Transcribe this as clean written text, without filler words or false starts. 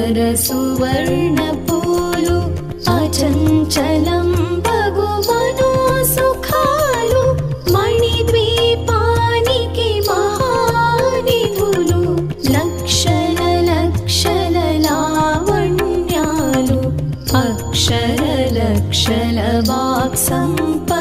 సుందర సువర్ణపూలు అచంచలం భగువను సుఖాలు మణిద్వీపానికి మహానిధులు లక్షల లక్షల లావణ్యాలు అక్షర లక్షల వాక్సంప